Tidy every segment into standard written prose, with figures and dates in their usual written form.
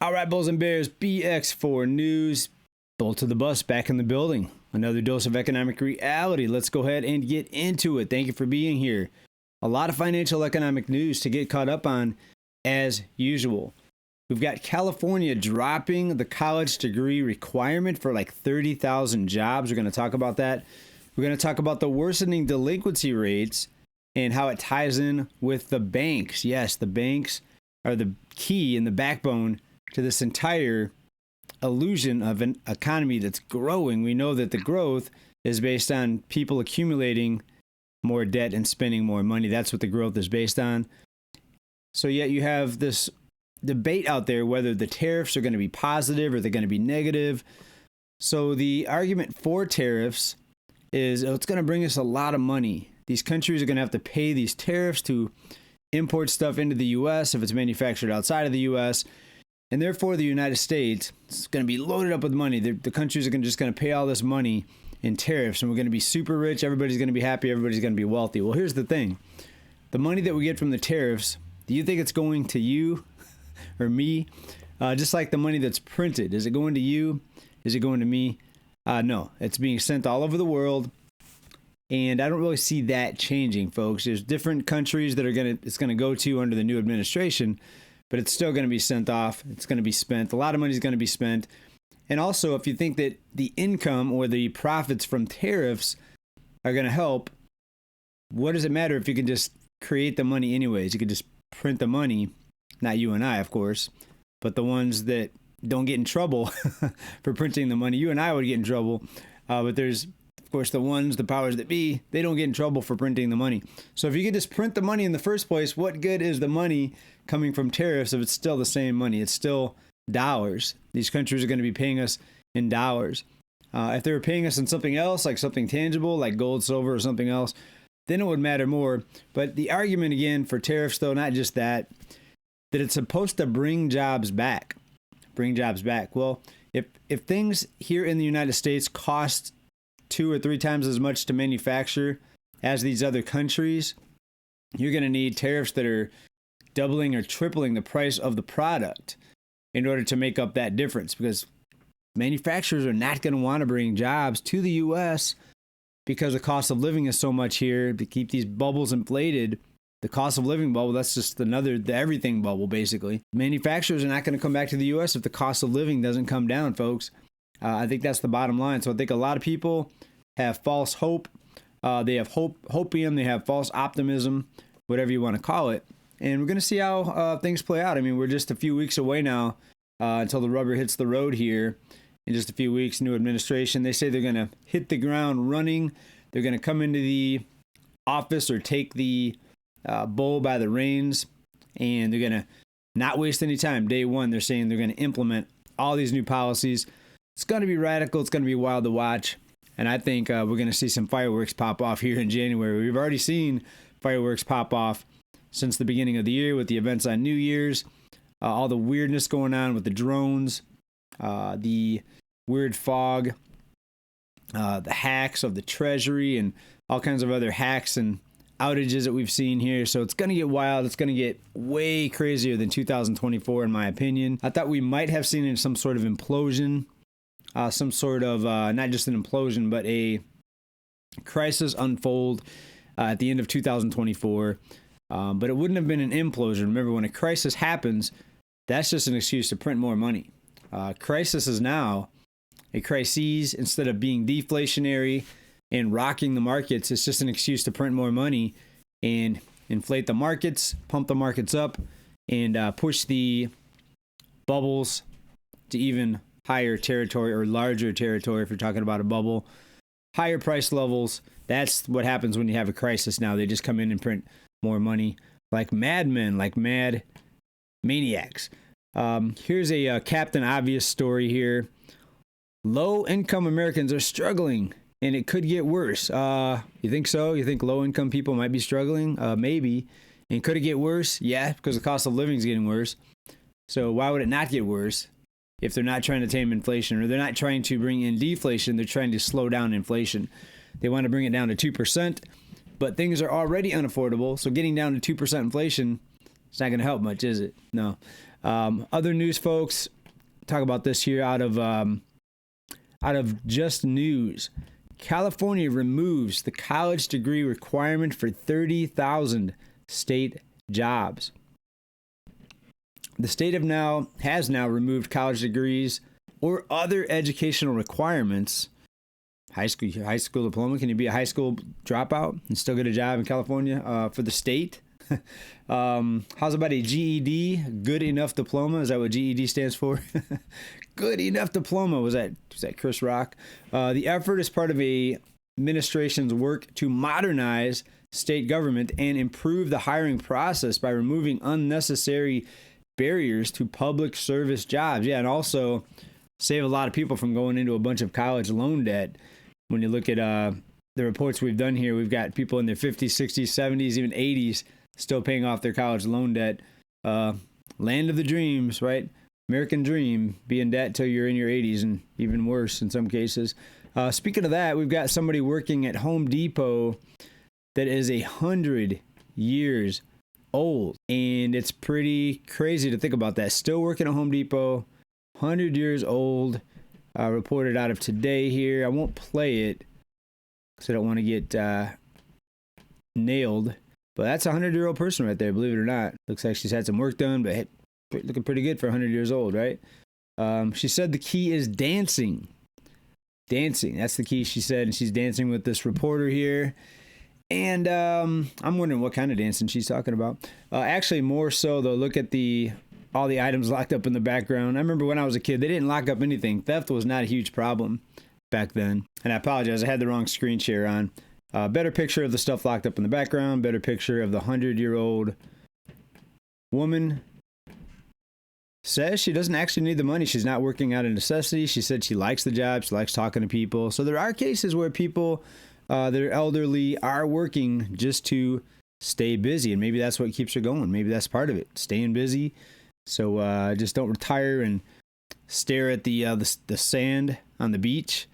All right, Bulls and Bears, BX4 News. Bull to the bus, back in the building. Another dose of economic reality. Let's go ahead and get into it. Thank you for being here. A lot of financial economic news to get caught up on, as usual. We've got California dropping the college degree requirement for like 30,000 jobs. We're going to talk about that. We're going to talk about the worsening delinquency rates and how it ties in with the banks. Yes, the banks are the key and the backbone to this entire illusion of an economy that's growing. We know that the growth is based on people accumulating more debt and spending more money. That's what the growth is based on. So yet you have this debate out there whether the tariffs are going to be positive or they're going to be negative. So the argument for tariffs is it's going to bring us a lot of money. These countries are going to have to pay these tariffs to import stuff into the U.S. if it's manufactured outside of the U.S., and therefore, the United States is going to be loaded up with money. The countries are just going to pay all this money in tariffs, and we're going to be super rich. Everybody's going to be happy. Everybody's going to be wealthy. Well, here's the thing. The money that we get from the tariffs, do you think it's going to you or me? Just like the money that's printed. Is it going to you? Is it going to me? No. It's being sent all over the world, and I don't really see that changing, folks. There's different countries that it's going to go to under the new administration, but it's still going to be sent off. It's going to be spent. A lot of money is going to be spent. And also, if you think that the income or the profits from tariffs are going to help, what does it matter if you can just create the money anyways? You could just print the money, not you and I, of course, but the ones that don't get in trouble for printing the money. You and I would get in trouble, but there's, of course, the powers that be, they don't get in trouble for printing the money. So if you could just print the money in the first place, what good is the money coming from tariffs if it's still the same money? It's still dollars. These countries are going to be paying us in dollars. If they were paying us in something else, like something tangible, like gold, silver, or something else, then it would matter more. But the argument, again, for tariffs, though, not just that it's supposed to bring jobs back. Bring jobs back. Well, if things here in the United States cost 2 or 3 times as much to manufacture as these other countries, you're going to need tariffs that are doubling or tripling the price of the product in order to make up that difference, because manufacturers are not going to want to bring jobs to the U.S. because the cost of living is so much here. To keep these bubbles inflated, the cost of living bubble, that's just the everything bubble, basically. Manufacturers are not going to come back to the U.S. if the cost of living doesn't come down, folks. I think that's the bottom line. So I think a lot of people have false hope. They have hopium. They have false optimism, whatever you want to call it. And we're going to see how things play out. I mean, we're just a few weeks away now until the rubber hits the road here. In just a few weeks, new administration. They say they're going to hit the ground running. They're going to come into the office or take the bull by the reins. And they're going to not waste any time. Day one, they're saying they're going to implement all these new policies. It's going to be radical. It's going to be wild to watch. And I think we're going to see some fireworks pop off here in January. We've already seen fireworks pop off since the beginning of the year with the events on New Year's, all the weirdness going on with the drones, the weird fog, the hacks of the Treasury, and all kinds of other hacks and outages that we've seen here. So it's going to get wild. It's going to get way crazier than 2024, in my opinion. I thought we might have seen some sort of implosion, some sort of, not just an implosion, but a crisis unfold at the end of 2024. But it wouldn't have been an implosion. Remember, when a crisis happens, that's just an excuse to print more money. Crisis is now a crisis. Instead of being deflationary and rocking the markets, it's just an excuse to print more money and inflate the markets, pump the markets up, and push the bubbles to even higher territory or larger territory if you're talking about a bubble. Higher price levels. That's what happens when you have a crisis now. They just come in and print more money like madmen, like mad maniacs. Here's a Captain Obvious story here. Low-income Americans are struggling, and it could get worse. You think so? You think low-income people might be struggling? Maybe. And could it get worse? Yeah, because the cost of living is getting worse. So why would it not get worse if they're not trying to tame inflation, or they're not trying to bring in deflation? They're trying to slow down inflation. They want to bring it down to 2%, but things are already unaffordable. So getting down to 2% inflation, it's not going to help much, is it? No. Other news, folks, talk about this here out of Just News. California removes the college degree requirement for 30,000 state jobs. The state has now removed college degrees or other educational requirements. High school diploma. Can you be a high school dropout and still get a job in California for the state? How's about a GED? Good enough diploma. Is that what GED stands for? Good enough diploma. Was that Chris Rock? The effort is part of a administration's work to modernize state government and improve the hiring process by removing unnecessary barriers to public service jobs. Yeah, and also save a lot of people from going into a bunch of college loan debt. When you look at the reports we've done here, we've got people in their 50s, 60s, 70s, even 80s still paying off their college loan debt. Land of the dreams, right? American dream, be in debt till you're in your 80s and even worse in some cases. Speaking of that, we've got somebody working at Home Depot that is 100 years old. And it's pretty crazy to think about that. Still working at Home Depot, 100 years old. Reported out of Today here. I won't play it because I don't want to get nailed. But that's a 100-year-old person right there, believe it or not. Looks like she's had some work done, but looking pretty good for 100 years old, right? She said the key is dancing. Dancing, that's the key, she said. And she's dancing with this reporter here. And I'm wondering what kind of dancing she's talking about. Actually, more so, though, look at all the items locked up in the background. I remember when I was a kid, they didn't lock up anything. Theft was not a huge problem back then. And I apologize, I had the wrong screen share on. Better picture of the stuff locked up in the background. Better picture of the 100-year-old woman. Says she doesn't actually need the money. She's not working out of necessity. She said she likes the job. She likes talking to people. So there are cases where people that are elderly are working just to stay busy. And maybe that's what keeps her going. Maybe that's part of it, staying busy. So just don't retire and stare at the sand on the beach.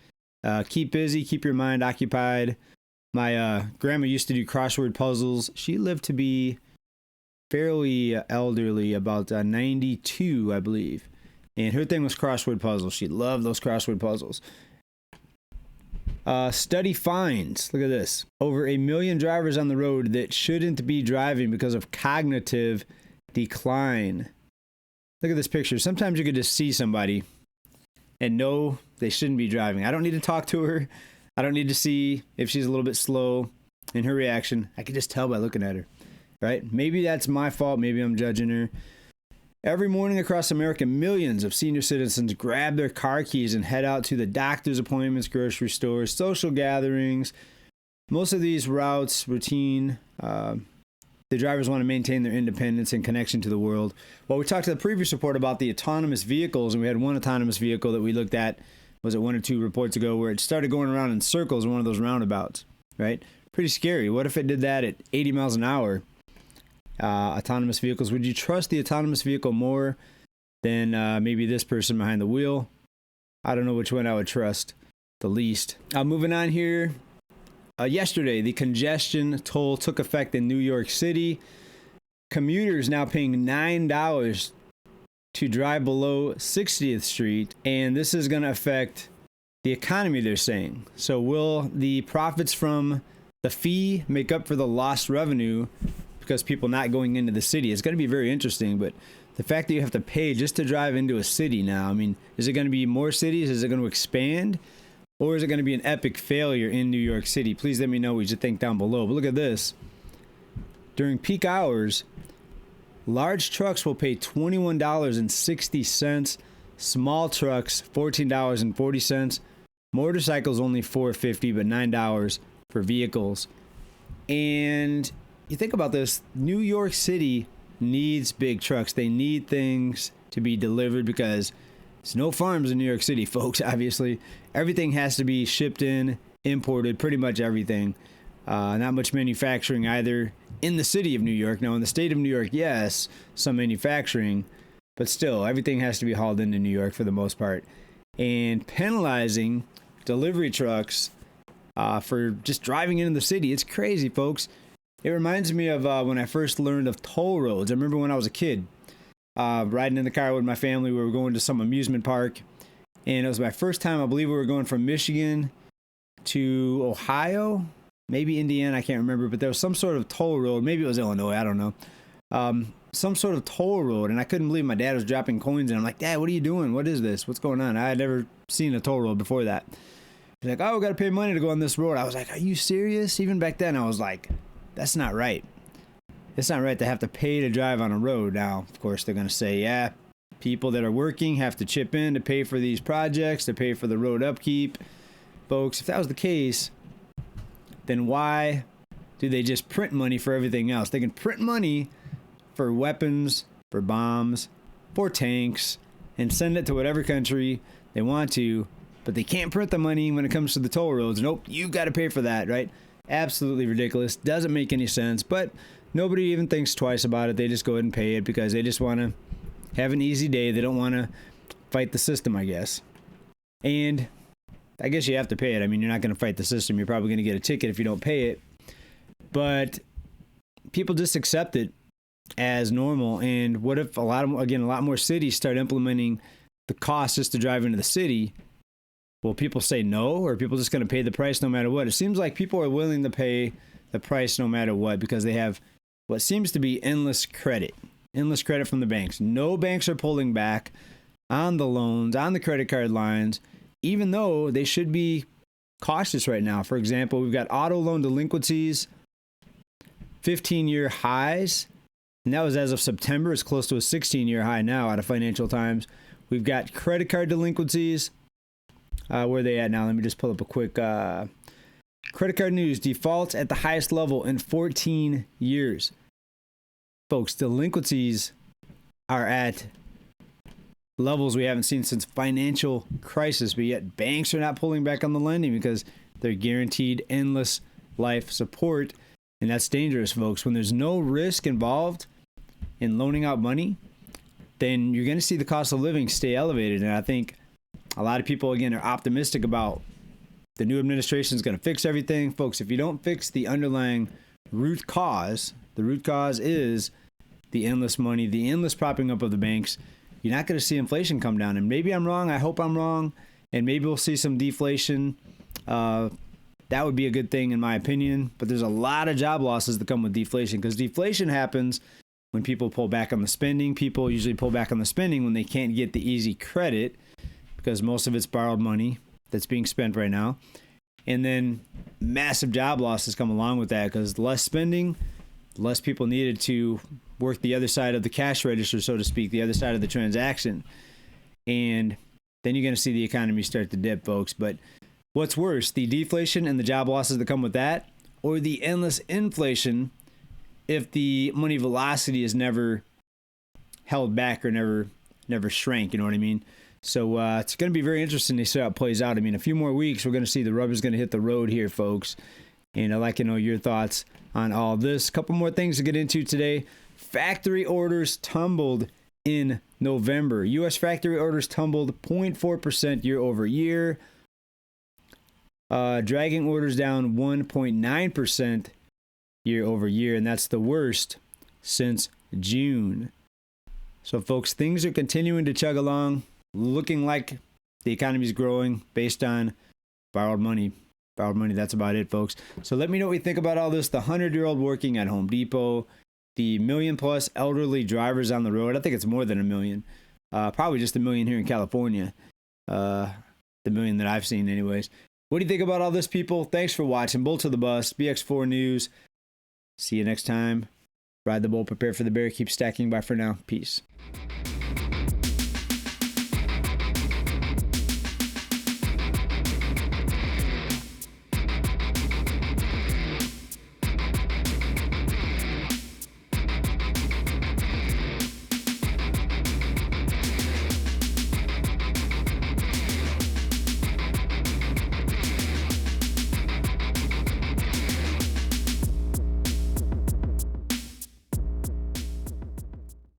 Keep busy. Keep your mind occupied. My grandma used to do crossword puzzles. She lived to be fairly elderly, about 92, I believe. And her thing was crossword puzzles. She loved those crossword puzzles. Study finds, look at this, over 1 million drivers on the road that shouldn't be driving because of cognitive decline. Look at this picture. Sometimes you could just see somebody and know they shouldn't be driving. I don't need to talk to her. I don't need to see if she's a little bit slow in her reaction. I can just tell by looking at her, right? Maybe that's my fault. Maybe I'm judging her. Every morning across America, millions of senior citizens grab their car keys and head out to the doctor's appointments, grocery stores, social gatherings. Most of these routes, routine, the drivers want to maintain their independence and connection to the world. Well, we talked to the previous report about the autonomous vehicles, and we had one autonomous vehicle that we looked at, was it 1 or 2 reports ago, where it started going around in circles in one of those roundabouts, right? Pretty scary. What if it did that at 80 miles an hour? Autonomous vehicles. Would you trust the autonomous vehicle more than maybe this person behind the wheel? I don't know which one I would trust the least. Moving on here. Yesterday, the congestion toll took effect in New York City. Commuters now paying $9 to drive below 60th Street, and this is going to affect the economy, they're saying. So will the profits from the fee make up for the lost revenue because people not going into the city? It's going to be very interesting, but the fact that you have to pay just to drive into a city now, I mean, is it going to be more cities? Is it going to expand? Or is it going to be an epic failure in New York City? Please let me know what you think down below. But look at this. During peak hours, large trucks will pay $21.60. Small trucks, $14.40. Motorcycles only $4.50, but $9 for vehicles. And you think about this, New York City needs big trucks. They need things to be delivered because there's no farms in New York City, folks, obviously. Everything has to be shipped in, imported, pretty much everything. Not much manufacturing either in the city of New York. Now, in the state of New York, yes, some manufacturing, but still, everything has to be hauled into New York for the most part. And penalizing delivery trucks for just driving into the city, it's crazy, folks. It reminds me of when I first learned of toll roads. I remember when I was a kid, riding in the car with my family. We were going to some amusement park, and it was my first time. I believe we were going from Michigan to Ohio, maybe Indiana, I can't remember, but there was some sort of toll road. Maybe it was Illinois, I don't know. Some sort of toll road, and I couldn't believe my dad was dropping coins, and I'm like, Dad, what are you doing? What is this? What's going on? I had never seen a toll road before that. He's like, oh, we got to pay money to go on this road. I was like, are you serious? Even back then, I was like, that's not right. It's not right to have to pay to drive on a road. Now, of course, they're going to say, yeah, people that are working have to chip in to pay for these projects, to pay for the road upkeep. Folks, if that was the case, then why do they just print money for everything else? They can print money for weapons, for bombs, for tanks, and send it to whatever country they want to, but they can't print the money when it comes to the toll roads. Nope, you got to pay for that, right? Absolutely ridiculous. Doesn't make any sense, but nobody even thinks twice about it. They just go ahead and pay it because they just want to have an easy day. They don't want to fight the system, I guess. And I guess you have to pay it. I mean, you're not going to fight the system. You're probably going to get a ticket if you don't pay it. But people just accept it as normal. And what if a lot more cities start implementing the cost just to drive into the city? Will people say no, or are people just going to pay the price no matter what? It seems like people are willing to pay the price no matter what because they have what seems to be endless credit from the banks. No banks are pulling back on the loans, on the credit card lines, even though they should be cautious right now. For example, we've got auto loan delinquencies, 15-year highs. And that was as of September. It's close to a 16-year high now out of Financial Times. We've got credit card delinquencies. Where are they at now? Let me just pull up a quick credit card news. Defaults at the highest level in 14 years. Folks, delinquencies are at levels we haven't seen since financial crisis, but yet banks are not pulling back on the lending because they're guaranteed endless life support. And that's dangerous, folks. When there's no risk involved in loaning out money, then you're going to see the cost of living stay elevated. And I think a lot of people, again, are optimistic about the new administration is going to fix everything. Folks, if you don't fix the underlying root cause, the root cause is the endless money, the endless propping up of the banks, you're not going to see inflation come down. And maybe I'm wrong. I hope I'm wrong. And maybe we'll see some deflation. That would be a good thing in my opinion. But there's a lot of job losses that come with deflation because deflation happens when people pull back on the spending. People usually pull back on the spending when they can't get the easy credit because most of it's borrowed money that's being spent right now. And then massive job losses come along with that because less spending, less people needed to work the other side of the cash register, so to speak, the other side of the transaction. And then you're going to see the economy start to dip, folks. But what's worse, the deflation and the job losses that come with that, or the endless inflation if the money velocity is never held back or never shrank, you know what I mean? So it's going to be very interesting to see how it plays out. I mean, a few more weeks, we're going to see the rubber's going to hit the road here, folks. And I'd like to know your thoughts on all this. A couple more things to get into today. Factory orders tumbled in November. U.S. factory orders tumbled 0.4% year over year, dragging orders down 1.9% year over year, and that's the worst since June. So, folks, things are continuing to chug along, looking like the economy is growing based on borrowed money. Borrowed money, that's about it, folks. So let me know what you think about all this. The 100-year-old working at Home Depot, the million-plus elderly drivers on the road. I think it's more than a million. Probably just a million here in California. The million that I've seen anyways. What do you think about all this, people? Thanks for watching. Bull to the Bus, BX4 News. See you next time. Ride the bull, prepare for the bear, keep stacking. Bye for now. Peace.